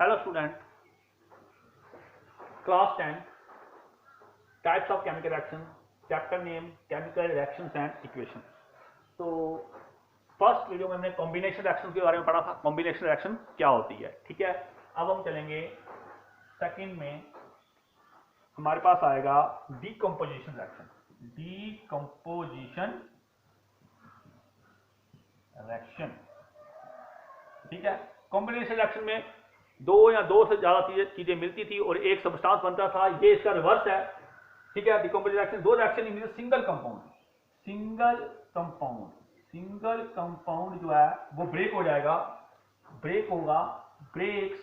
Hello student, class 10 types of chemical reaction, chapter name chemical reactions and equation. तो first video में हमने combination reaction के बारे में पढ़ा था, कॉम्बिनेशन रिएक्शन क्या होती है। ठीक है, अब हम चलेंगे सेकंड में, हमारे पास आएगा डीकंपोजिशन रिएक्शन। डीकंपोजिशन रिएक्शन, ठीक है। कॉम्बिनेशन रिएक्शन में दो या दो से ज्यादा चीजें मिलती थी और एक सब्सटेंस बनता था। ये इसका रिवर्स है, ठीक है। डीकंपोजिशन रिएक्शन दो reaction in single compound, single compound जो है वो ब्रेक हो जाएगा, ब्रेक होगा, ब्रेक्स,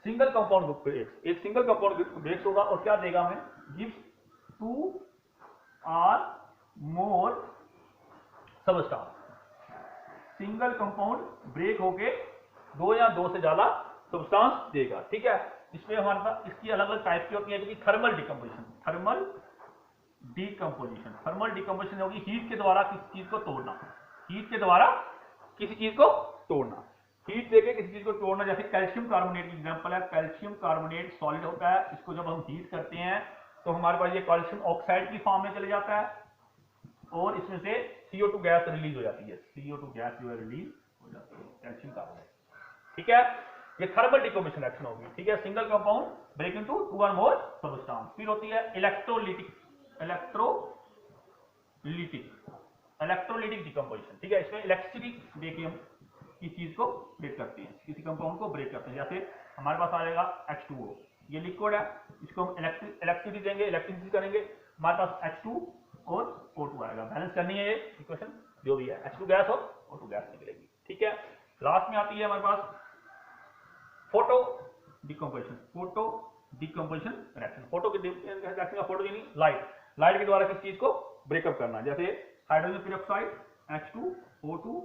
सिंगल कंपाउंड ब्रेक्स, एक सिंगल कंपाउंड ब्रेक्स होगा और क्या देगा हमें, gives 2 or more substance. Single compound break होके दो या दो से ज्यादा सब्सटेंस देगा, ठीक है। इसमें हमारे पास इसकी अलग अलग टाइप की होती है, थर्मल डीकंपोजिशन, थर्मल डीकंपोजिशन होगी हीट के द्वारा किसी चीज को तोड़ना, हीट के द्वारा किसी चीज को तोड़ना, हीट देके किसी चीज को तोड़ना। जैसे कैल्शियम कार्बोनेट की एग्जांपल है, कैल्शियम कार्बोनेट सॉलिड होता है, इसको जब हम हीट करते हैं तो हमारे पास ये कैल्शियम ऑक्साइड की फॉर्म में चले जाता है और इसमें से CO2 गैस रिलीज हो जाती है, CO2 गैस जो है रिलीज हो जाती है, कैल्शियम कार्बोनेट, ठीक है। ये थर्मल डीकंपोजिशन रिएक्शन होगी, ठीक है। Single compound break into 2 or more substance. फिर होती है इलेक्ट्रोलिटिक डीकंपोजिशन, ठीक है। इसमें इलेक्ट्रिसिटी देके हम किसी चीज को ब्रेक करते हैं, किसी कंपाउंड को ब्रेक करते हैं। जैसे हमारे पास आ जाएगा H2O, ये लिक्विड है, इसको हम इलेक्ट्रिसिटी देंगे, इलेक्ट्रिसिटी करेंगे, हमारे पास H2 और O2 आएगा। बैलेंस करनी है ये इक्वेशन जो भी है, H2 गैस और O2 गैस निकलेगी, ठीक है। लास्ट में आती है हमारे पास फोटो डीकंपोजिशन रिएक्शन। फोटो की रिएक्शन का फोटो यानी लाइट के द्वारा किसी चीज को ब्रेकअप करना। जैसे हाइड्रोजन पेरोक्साइड H2O2,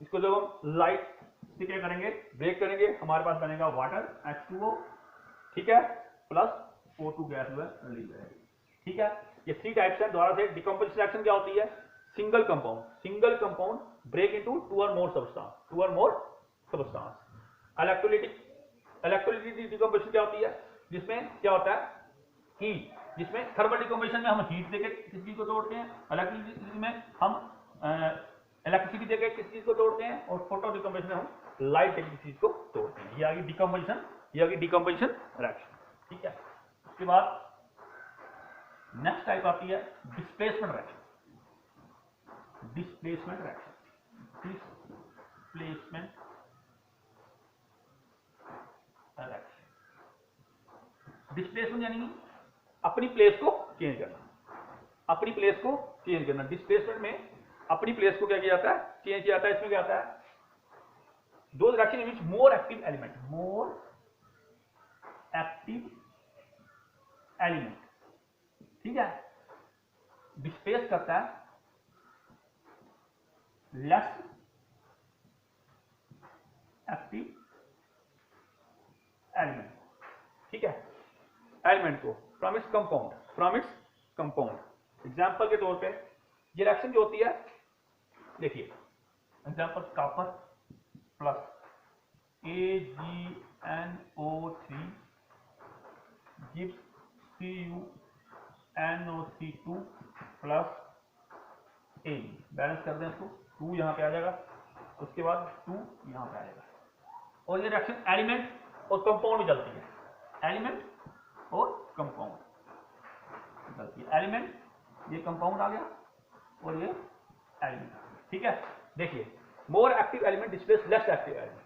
इसको जब हम लाइट से क्या करेंगे, ब्रेक करेंगे, हमारे पास बनेगा वाटर H2O, ठीक है, प्लस O2 गैस जो है रिलीज रहेगी, ठीक है। ये 3 टाइप्स है। द्वारा से डीकंपोजिशन रिएक्शन क्या होती है, single compound break into 2 or more substance. Electrolytic decomposition क्या होती है, जिसमें क्या होता है, हीट, जिसमें थर्मल डीकंपोजिशन में हम हीट देकर किसी चीज को तोड़ते हैं, इलेक्ट्रिसिटी में हम इलेक्ट्रिसिटी देकर किसी चीज को तोड़ते हैं, और फोटो डीकंपोजिशन में हम लाइट देकर किसी चीज को तोड़ते हैं। ये आ गई डीकंपोजिशन रिएक्शन, ठीक है। उसके बाद नेक्स्ट टाइप आती है डिस्प्लेसमेंट रिएक्शन। डिस्प्लेसमेंट यानी अपनी प्लेस को चेंज करना, डिस्प्लेसमेंट में अपनी प्लेस को क्या किया जाता है, चेंज किया जाता है। इसमें क्या आता है, दो रिएक्शन इन विच मोर एक्टिव एलिमेंट, ठीक है, डिस्प्लेस करता है लेस एक्टिव एलिमेंट, ठीक है, एलिमेंट को फ्रॉम इट्स कंपाउंड। एग्जाम्पल के तौर पे ये रिएक्शन जो होती है, देखिए example, copper plus AgNO3 gives CuNO3 plus Ag। Balance कर दें इसको, 2 यहां पे आ जाएगा, उसके बाद 2 यहां पे आएगा, और ये रिएक्शन एलिमेंट और कंपाउंड में चलती है, एलिमेंट एलिमेंट, ये कंपाउंड आ गया और ये एलिमेंट, ठीक है। देखिए more active element displace less active element,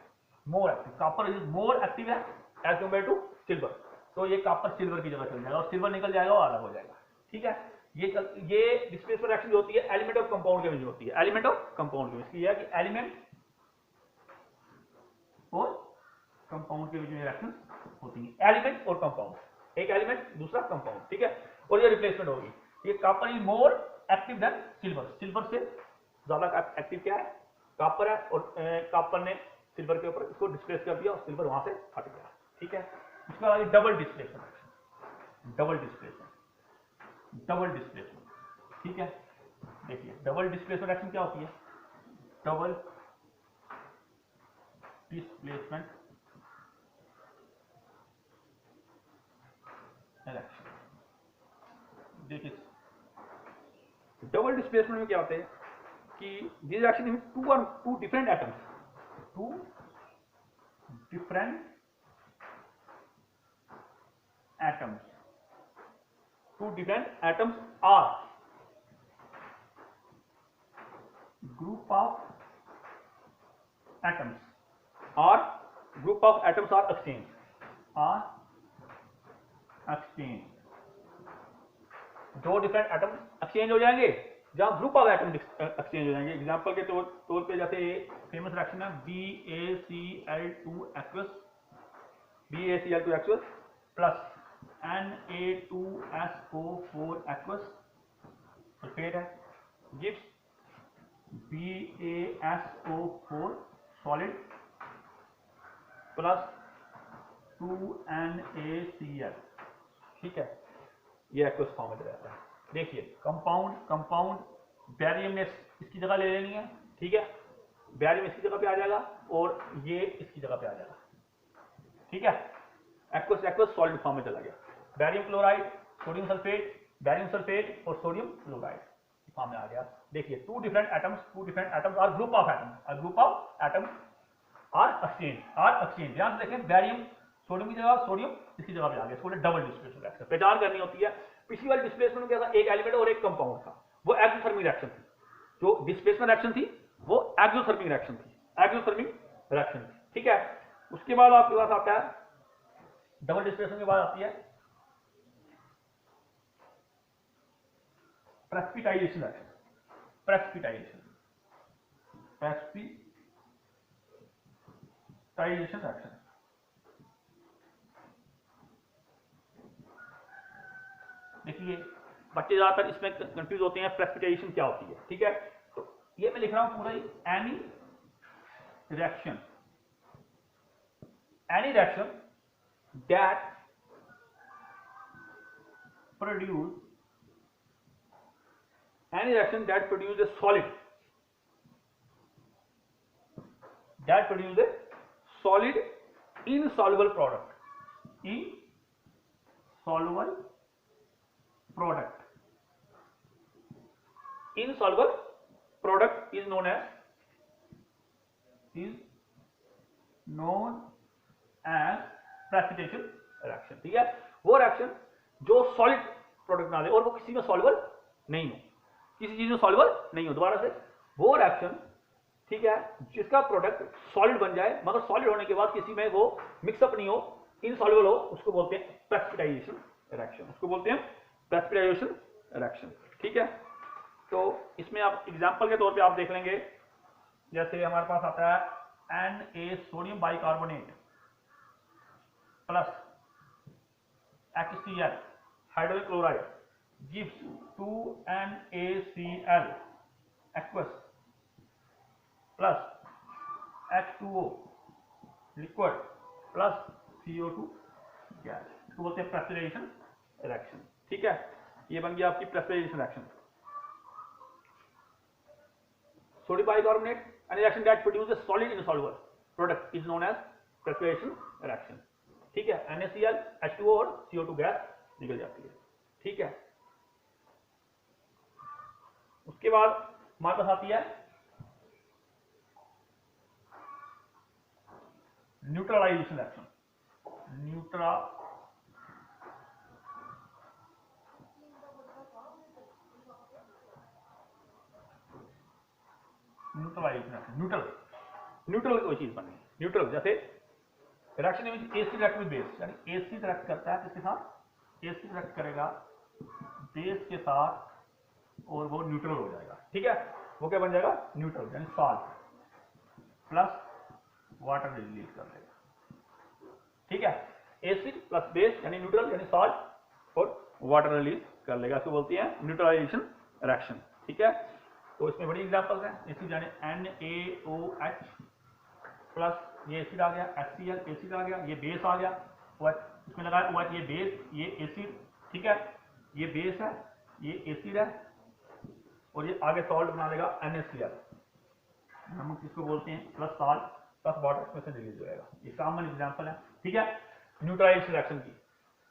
more active, copper is more active है एज कंपेयर टू सिल्वर, तो ये कॉपर सिल्वर की जगह चल जाएगा और सिल्वर निकल जाएगा और अलग हो जाएगा, ठीक है। ये डिस्प्लेसमेंट रिएक्शन जो होती है एलिमेंट और कंपाउंड के बीच होती है, एलिमेंट और कंपाउंड के बीच की है कि एलिमेंट और कंपाउंड के बीच में रिएक्शन होती है, एलिमेंट और कंपाउंड, एक एलिमेंट दूसरा कंपाउंड, ठीक है। और ये रिप्लेसमेंट होगी, ये copper is more active than silver से ज्यादा एक्टिव क्या है, कॉपर है, और कॉपर ने सिल्वर के ऊपर इसको डिस्प्लेस कर दिया और सिल्वर वहां से हट गया, ठीक है। इसके बाद डबल डिस्प्लेसमेंट, ठीक है। देखिए डबल डिस्प्लेसमेंट रिएक्शन क्या होती है, डबल डिस्प्लेसमेंट रिएक्शन। देखिए डबल डिस्प्लेसमेंट में क्या होते हैं कि this reaction in two different atoms, two different atoms, two different atoms are group of atoms or group of atoms are exchanged, दो डिफरेंट एटम एक्सचेंज हो जाएंगे जहां ग्रुप ऑफ एटम एक्सचेंज हो जाएंगे। एग्जांपल के तौर पे जैसे फेमस रिएक्शन है BaCl2 aqueous plus Na2SO4 aqueous sulphate है, gives BaSO4 solid plus 2NaCl। ठीक है, ये एक्वस फॉर्म में रहता है। देखिए कंपाउंड बैरियम ने इसकी जगह ले लेनी है, ठीक है, बैरियम इसकी जगह पे आ जाएगा और ये इसकी जगह पे आ जाएगा, ठीक है। एक्वस सॉलिड फॉर्म में चला गया। बैरियम क्लोराइड, सोडियम सल्फेट और सोडियम क्लोराइड फॉर्म में आ गया। देखिए two different atoms or group of atoms are exchange. यहां से देखें बैरियम सोडियम की जगह सोडियम इसकी जगह पे आ गया, इसको डबल डिस्प्लेसमेंट रिएक्शन पहचान करनी होती है। पिछली वाली डिस्प्लेसमेंट में क्या था, एक एलिमेंट और एक कंपाउंड था, वो एक्सोथर्मिक रिएक्शन थी। जो डिस्प्लेसमेंट रिएक्शन थी वो एक्सोथर्मिक रिएक्शन थी, ठीक है। उसके बाद आपके पास आता है डबल डिस्प्लेसमेंट के बाद आती है प्रेसिपिटाइजेशन रिएक्शन। देखिए बच्चे ज्यादातर इसमें कंफ्यूज होते हैं प्रेसिपिटेशन क्या होती है, ठीक है। तो ये मैं लिख रहा हूं पूरा ही, any reaction that produce a solid insoluble product is known as precipitation reaction, ठीक है। वो रिएक्शन जो सॉलिड प्रोडक्ट बना दे और वो किसी में सॉल्युबल नहीं हो, किसी चीज में सॉल्युबल नहीं हो, दोबारा से वो रिएक्शन, ठीक है, जिसका प्रोडक्ट सॉलिड बन जाए मगर सॉलिड होने के बाद किसी में वो मिक्सअप नहीं हो, इनसॉल्युबल हो, उसको बोलते हैं प्रेसिपिटाइजेशन रिएक्शन, ठीक है। तो इसमें आप एग्जांपल के तौर पे आप देख लेंगे, जैसे हमारे पास आता है Na sodium bicarbonate plus HCl hydrogen chloride gives 2NaCl aqueous plus H2O liquid plus CO2 gas, इसको बोलते हैं प्रेसिपिटेशन रिएक्शन, ठीक है। ये बन गया आपकी precipitation reaction. Sodium bicarbonate, an reaction that produces solid insoluble product is known as precipitation reaction, ठीक है। NaCl, H2O और CO2 गैस निकल जाती है, ठीक है। उसके बाद हमारे पास आती है न्यूट्रलाइजेशन रिएक्शन। न्यूट्रल कोई चीज बनी, न्यूट्रल जैसे रिएक्शन में एसिड रिएक्ट विद बेस, यानी एसिड रिएक्ट करता है किसके साथ, एसिड रिएक्ट करेगा बेस के साथ और वो न्यूट्रल हो जाएगा, ठीक है। वो क्या बन जाएगा, न्यूट्रल, यानी सॉल्ट प्लस वाटर रिलीज कर देगा, ठीक है। एसिड प्लस बेस यानी न्यूट्रल, यानी सॉल्ट और वाटर रिलीज कर लेगा, इसको बोलती है न्यूट्रलाइजेशन रिएक्शन, ठीक है। तो इसमें बड़ी एग्जांपल्स हैं, एसिड यानी NaOH प्लस ये एसिड आ गया, HCl एसिड आ गया, ये बेस आ गया, इसमें लगा OH, ये बेस, ये एसिड, ठीक है, ये बेस है, ये एसिड है और ये आगे सॉल्ट बना देगा NaCl, हम इसको बोलते हैं प्लस सॉल्ट प्लस वाटर, इसमें से रिलीज हो जाएगा। ये कॉमन एग्जांपल है, ठीक है, न्यूट्रलाइजेशन रिएक्शन की।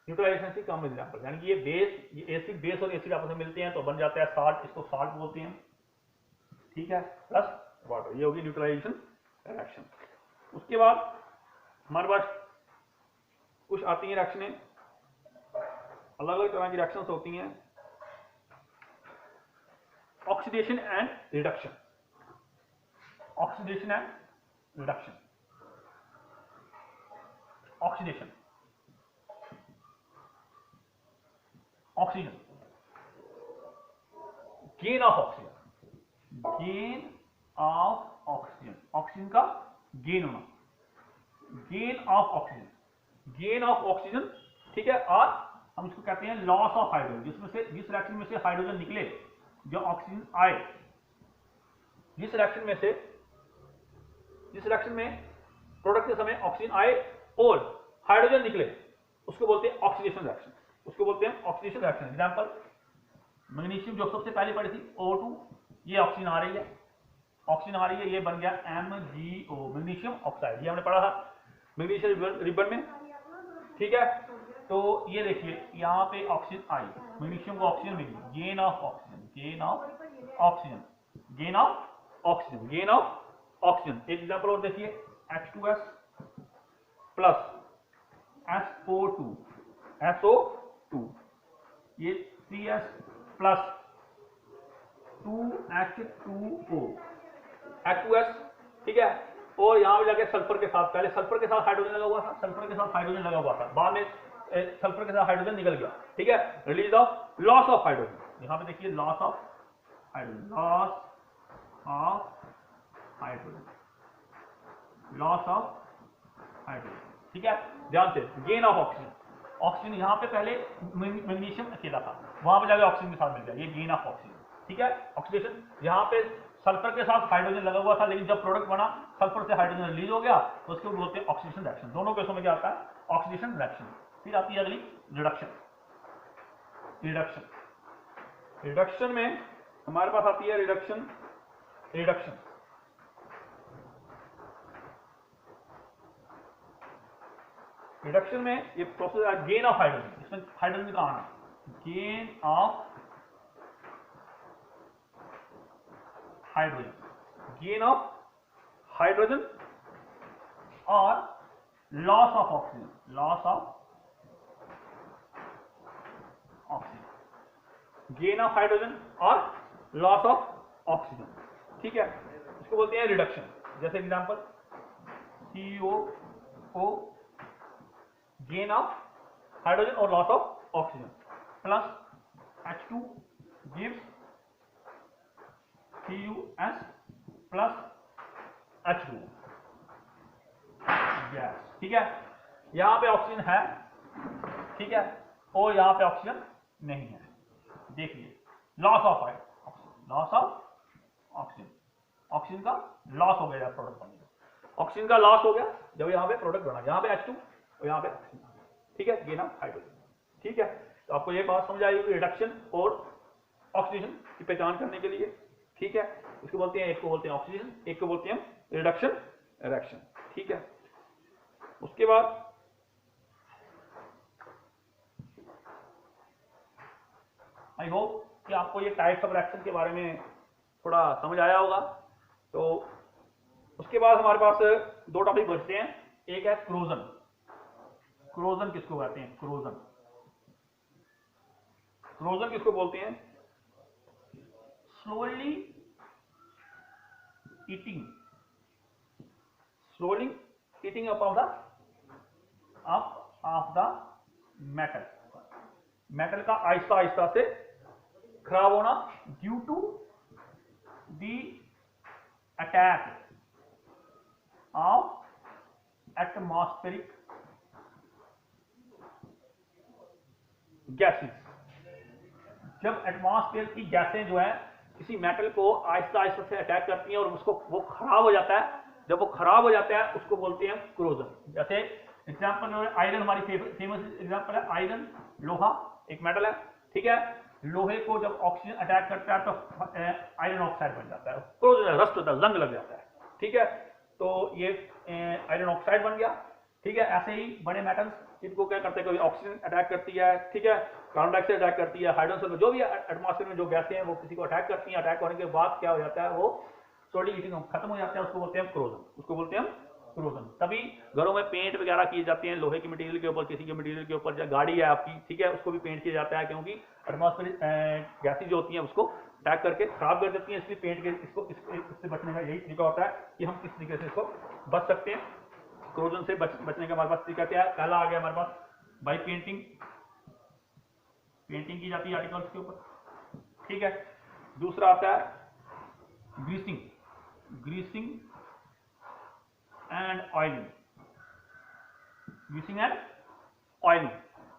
न्यूट्रलाइजेशन की कम एग्जाम्पल, यानी कि ये बेस, ये एसिड, बेस और एसिड आपस में मिलते हैं तो बन जाता है साल्ट, इसको साल्ट बोलते हैं, ठीक है, प्लस वाटर, ये होगी न्यूट्रलाइजेशन रिएक्शन। उसके बाद हमारे पास कुछ आती हैं रिएक्शनें, अलग अलग तरह की रिएक्शंस होती हैं। Oxidation and reduction, oxidation and reduction, oxidation, oxygen, gain of oxygen, gain of oxygen, oxygen का गेन होना, gain of oxygen, gain of oxygen, ठीक है। और हम इसको कहते हैं लॉस ऑफ हाइड्रोजन, जिसमें से जिस रिएक्शन में से हाइड्रोजन निकले, जो ऑक्सीजन आए, जिस रिएक्शन में से, जिस रिएक्शन में प्रोडक्ट के समय ऑक्सीजन आए और हाइड्रोजन निकले, उसको बोलते हैं ऑक्सीडेशन रिएक्शन, उसको बोलते हैं ऑक्सीडेशन रिएक्शन। एग्जांपल, मैग्नीशियम जो सबसे पहले पढ़ी थी O2, ये ऑक्सीजन आ रही है, ऑक्सीजन आ रही है, ये बन गया MgO, मैग्नीशियम ऑक्साइड, ये हमने पढ़ा था मैग्नीशियम रिबन में, ठीक है। तो ये देखिए यहाँ पे ऑक्सीजन आई, मैग्नीशियम को ऑक्सीजन मिली, gain of oxygen, gain of oxygen, gain of oxygen, gain of oxygen. एक एग्जांपल और देखिए, H2S प्लस SO2, SO2, ये CS प्लस 2H2O, H2S, ठीक है। और यहां पे जाके सल्फर के साथ, पहले सल्फर के साथ हाइड्रोजन लगा हुआ था, सल्फर के साथ हाइड्रोजन लगा हुआ था, बाद में सल्फर के साथ हाइड्रोजन निकल गया, ठीक है। Release of, loss of hydrogen, यहां पे देखिए loss of hydrogen, loss of hydrogen, loss of hydrogen, ठीक है। ध्यान से, गेन ऑफ ऑक्सीजन, ऑक्सीजन यहां पे पहले मैग्नीशियम अकेला था, वहां पे जाके ऑक्सीजन के साथ मिल गया, ये गेन ऑफ ऑक्सीजन, ठीक है। ऑक्सीडेशन, यहां पे सल्फर के साथ हाइड्रोजन लगा हुआ था, लेकिन जब प्रोडक्ट बना सल्फर से हाइड्रोजन रिलीज हो गया, तो उसको बोलते हैं ऑक्सीडेशन रिएक्शन। दोनों केसों में क्या आता है, ऑक्सीडेशन रिएक्शन। फिर आती है अगली रिडक्शन, रिडक्शन, रिडक्शन में हमारे पास आती है रिडक्शन, रिडक्शन, रिडक्शन में ये प्रोसेस है गेन ऑफ हाइड्रोजन, इसमें हाइड्रोजन का आना, gain of hydrogen, gain of hydrogen और loss of oxygen, loss of oxygen, gain of hydrogen और लॉस ऑफ ऑक्सीजन, ठीक है। इसको बोलते हैं रिडक्शन। जैसे example, COO, gain of hydrogen और loss of oxygen, plus H2 gives CuS plus H2 gas, ठीक है। यहां पे ऑक्सीजन है, ठीक है, और यहां पे ऑक्सीजन नहीं है। देखिए, loss of oxygen, loss of oxygen, oxygen का लॉस हो गया प्रोडक्ट बनने में, ऑक्सीजन का लॉस हो गया जब यहां पे प्रोडक्ट बना, यहां पे H2 और यहां पे ऑक्सीजन, ठीक है, गेन ऑफ हाइड्रोजन, ठीक है। तो आपको ये बात समझ आई रिडक्शन और ऑक्सीडेशन की पहचान करने के लिए, ठीक है। इसको बोलते हैं, एक को बोलते हैं ऑक्सीजन, एक को बोलते हैं रिडक्शन रिएक्शन, ठीक है। उसके बाद आई होप कि आपको ये टाइप्स ऑफ रिएक्शन के बारे में थोड़ा समझ आया होगा। तो उसके बाद हमारे पास दो टॉपिक बचते हैं, एक है क्रोजन। क्रोजन किसको कहते हैं, क्रोजन, क्रोजन किसको बोलते हैं, slowly eating, slowly eating up of the metal, metal का आहिस्ता आहिस्ता से खराब होना due to the attack of atmospheric gases. जब एटमॉस्फेयर की गैसें जो है किसी मेटल को आहिस्ता आहिस्ता से अटैक करती हैं और उसको वो खराब हो जाता है, जब वो खराब हो जाता है उसको बोलते हैं क्रोजन। जैसे एग्जांपल आयरन, हमारी फेमस एग्जांपल है आयरन, लोहा एक मेटल है, ठीक है। लोहे को जब ऑक्सीजन अटैक करता है तो आयरन ऑक्साइड बन जाता है, क्रोजन, रस्ट होता है, जंग लग जाता है, ठीक है। तो ये आयरन ऑक्साइड बन गया। ठीक है। ऐसे ही बड़े मेटल्स इनको क्या करते हैं, कभी ऑक्सीजन अटैक करती है, ठीक है, कार्बन डाइऑक्साइड अटैक करती है, हाइड्रोजन, जो भी एटमॉस्फेयर में जो गैसें हैं वो किसी को अटैक करती हैं। अटैक होने के बाद क्या हो जाता है, वो स्लोली हीटिंग खत्म हो जाता है, उसको बोलते हैं क्रोजन, उसको बोलते हैं हम क्रोजन। तभी घरों में पेंट वगैरह किए जाते हैं लोहे की मटेरियल के ऊपर, किसी के मटेरियल के ऊपर, गाड़ी है आपकी, ठीक है, उसको भी पेंट किया जाता है, क्योंकि एटमॉस्फेयर गैसें जो होती हैं उसको अटैक करके खराब कर देती हैं। इसलिए पेंट के इससे बचने का यही तरीका होता है कि हम किस तरीके से इसको बच सकते हैं। क्रोजन से बचने का हमारे पास तरीका क्या है, पहला आ गया हमारे पास बाई पेंटिंग, पेंटिंग की जाती है आर्टिकल्स के ऊपर, ठीक है। दूसरा आता है greasing, greasing and oiling, greasing and oiling,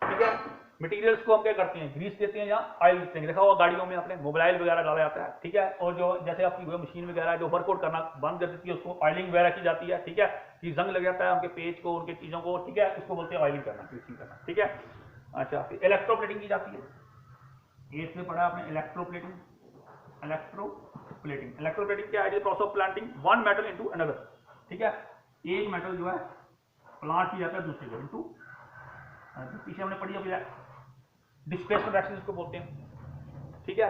ठीक है। मटेरियल्स को हम क्या करते हैं, ग्रीस देते हैं या ऑयल देते हैं। देखा होगा गाड़ियों में अपने मोबाइल वगैरह डाला जाता है, ठीक है, और जो जैसे आपकी मशीन वगैरह जो वर्कआउट करना बंद कर देती है उसको ऑयलिंग वगैरह की जाती है, ठीक है, कि जंग लग जाता है उनके पेज को, उनके चीजों को, ठीक है, उसको बोलते हैं ऑयलिंग करना, ग्रीसिंग करना, ठीक है। अच्छा, फिर इलेक्ट्रोप्लेटिंग की जाती है, ये इसमें पढ़ा आपने इलेक्ट्रोप्लेटिंग, इलेक्ट्रोप्लेटिंग, इलेक्ट्रोप्लेटिंग क्या है, process of planting one metal into another, ठीक है, एक मेटल जो है प्लांट किया जाता है दूसरे को इनटू, पीछे हमने पढ़ी अभी डिस्प्लेसमेंट रिएक्शन इसको बोलते हैं, ठीक है।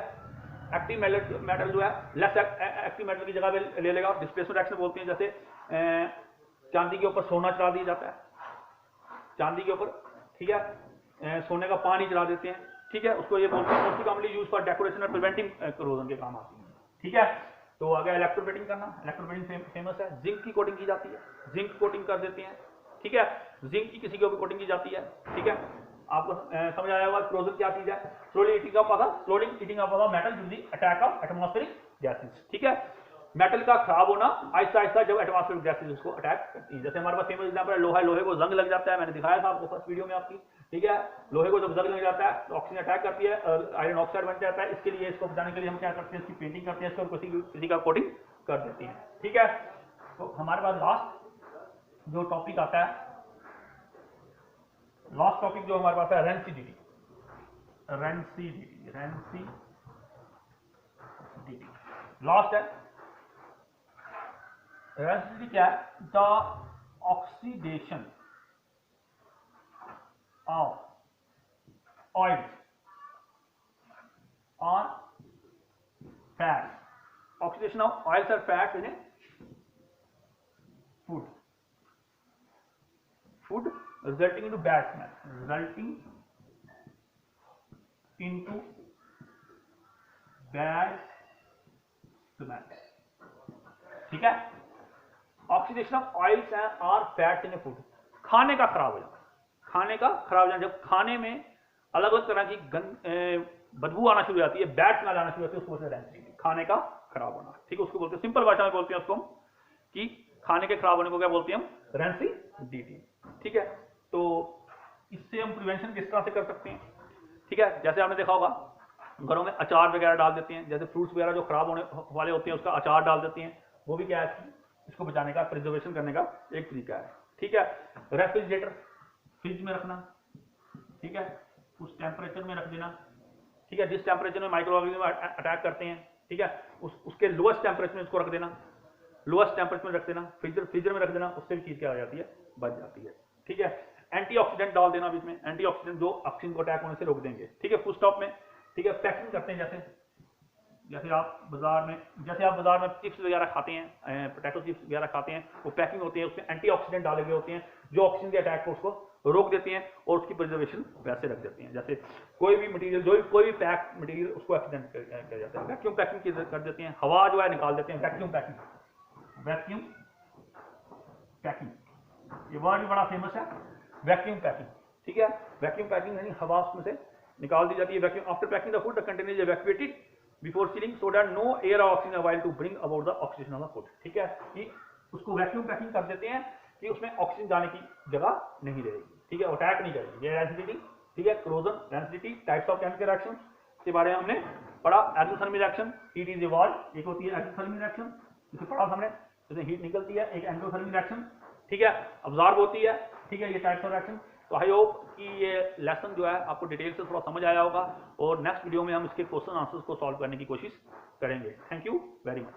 एक्टिव मेटल जो है लेस एक्टिव मेटल की जगह पे ले लेगा, डिस्प्लेसमेंट रिएक्शन बोलते हैं। जैसे चांदी के ऊपर सोना चढ़ा दिया जाता है, चांदी के ऊपर, ठीक है, सोने का पानी चढ़ा देते हैं, ठीक है, उसको ये बोलते हैं, mostly commonly use for decoration और प्रिवेंटिंग कोरोजन के काम आती है, ठीक है। तो आगे इलेक्ट्रोप्लेटिंग करना, इलेक्ट्रोप्लेटिंग फेमस है। जिंक की कोटिंग की जाती है, जिंक कोटिंग कर देते हैं, ठीक है, जिंक की किसी के ऊपर कोटिंग की जाती है, ठीक है। आपको समझ आया होगा क्रोजन क्या चीज है, slowly heating up of metal due the attack of atmospheric gases, ठीक है। मेटल का खराब होना आहिस्ता आहिस्ता जब एटमॉस्फेरिक गैसेस उसको अटैक करती है। जैसे हमारे पास फेमस एग्जांपल है लोहा, लोहे को जंग लग जाता है, मैंने दिखाया था आपको फर्स्ट वीडियो में आपकी, ठीक है। लोहे को जब जंग लग जाता है तो ऑक्सीजन अटैक करती है, आयरन ऑक्साइड बन जाता है। इसके लिए, इसको बचाने के लिए हम क्या करते हैं, इसकी पेंटिंग करते हैं, इसको किसी का कोटिंग कर देते हैं, ठीक है। तो हमारे पास लास्ट जो टॉपिक आता है, लास्ट टॉपिक जो हमारे पास है रेंसिडिटी, रेंसिडिटी, रेंसिडिटी लास्ट है। रेंसिडिटी क्या है, द ऑक्सीडेशन ऑफ ऑयल और फैट, ऑक्सीडेशन ऑफ ऑयल्स और fat in food, food resulting into bad smell, resulting into bad smell, ठीक है। ऑक्सीडेशन ऑफ ऑयल्स और फैट्स इन फूड, खाने का खराब हो जाना, खाने का खराब हो जाना, जब खाने में अलग अलग तरह की बदबू आना शुरू हो जाती है, बैड स्मेल आना शुरू होती है, उसको बोलते हैं रेंसिडिटी, खाने का खराब होना, ठीक है, उसको बोलते हैं, सिंपल भाषा में बोलते हैं उसको कि खाने के खराब होने को क्या बोलते हैं हम, रेंसिडिटी, ठीक है। तो इससे हम प्रिवेंशन किस तरह से कर सकते हैं, ठीक है। जैसे आपने देखा होगा घरों में अचार वगैरह डाल देते हैं, जैसे फ्रूट्स वगैरह जो खराब होने वाले होते हैं उसका अचार डाल देते हैं, वो भी क्या है, इसको बचाने का, प्रिजर्वेशन करने का एक तरीका है, ठीक है। रेफ्रिजरेटर फ्रिज में रखना, ठीक है, उस टेम्परेचर में रख देना, ठीक है, जिस टेम्परेचर में माइक्रो ऑर्गेनिज्म अटैक करते हैं, ठीक है, उसके लोएस्ट टेम्परेचर में इसको रख देना, लोएस्ट टेम्परेचर में रख देना, फ्रीजर में रख देना, उससे भी चीज क्या हो जाती है, बच जाती है, ठीक है। एंटीऑक्सीडेंट डाल देना बीच में, एंटीऑक्सीडेंट जो ऑक्सीजन को अटैक होने से रोक देंगे, ठीक है। फुल स्टॉप में, ठीक है। पैकिंग करते हैं, जैसे आप बाजार में चिप्स वगैरह खाते हैं, पोटैटो चिप्स वगैरह खाते हैं, वो पैकिंग होती है, उसमें एंटीऑक्सीडेंट डाले गए होते हैं जो ऑक्सीजन के अटैक को उसको रोक देते हैं और उसकी प्रिजर्वेशन वैसे रख देते हैं। जैसे कोई भी मटेरियल, कोई भी पैक मटेरियल, उसको एक्सीडेंट कर जाता है, वैक्यूम पैकिंग कर देते हैं, हवा जो है निकाल देते हैं, वैक्यूम पैकिंग, ये वर्ड भी बड़ा फेमस है, वैक्यूम पैकिंग, ठीक है। वैक्यूम पैकिंग यानी हवा उसमें से निकाल दी जाती है। Vacuum after packing the food the container is evacuated before sealing so that no air or oxygen avail to bring about the oxygen of the food, ठीक है, कि उसको वैक्यूम पैकिंग कर देते हैं कि उसमें ऑक्सीजन जाने की जगह नहीं रहेगी, ठीक है, अटैक नहीं करेगी। ये रेंसिडिटी, ठीक है, corrosion, rancidity, types of chemical reaction के बारे में हमने पढ़ा। Exothermic reaction, heat is evolve, एक होती है एक्सोथर्मिक रिएक्शन, इसे पढ़ा हमने, जैसे हीट निकलती है, एक एंडोथर्मिक रिएक्शन, ठीक है, अब्जॉर्ब होती है, ठीक है, ये टाइप्स ऑफ रिएक्शन। तो आई होप कि ये लेसन जो है आपको डिटेल से थोड़ा समझ आया होगा और नेक्स्ट वीडियो में हम इसके क्वेश्चन आंसर्स को सॉल्व करने की कोशिश करेंगे। Thank you very much.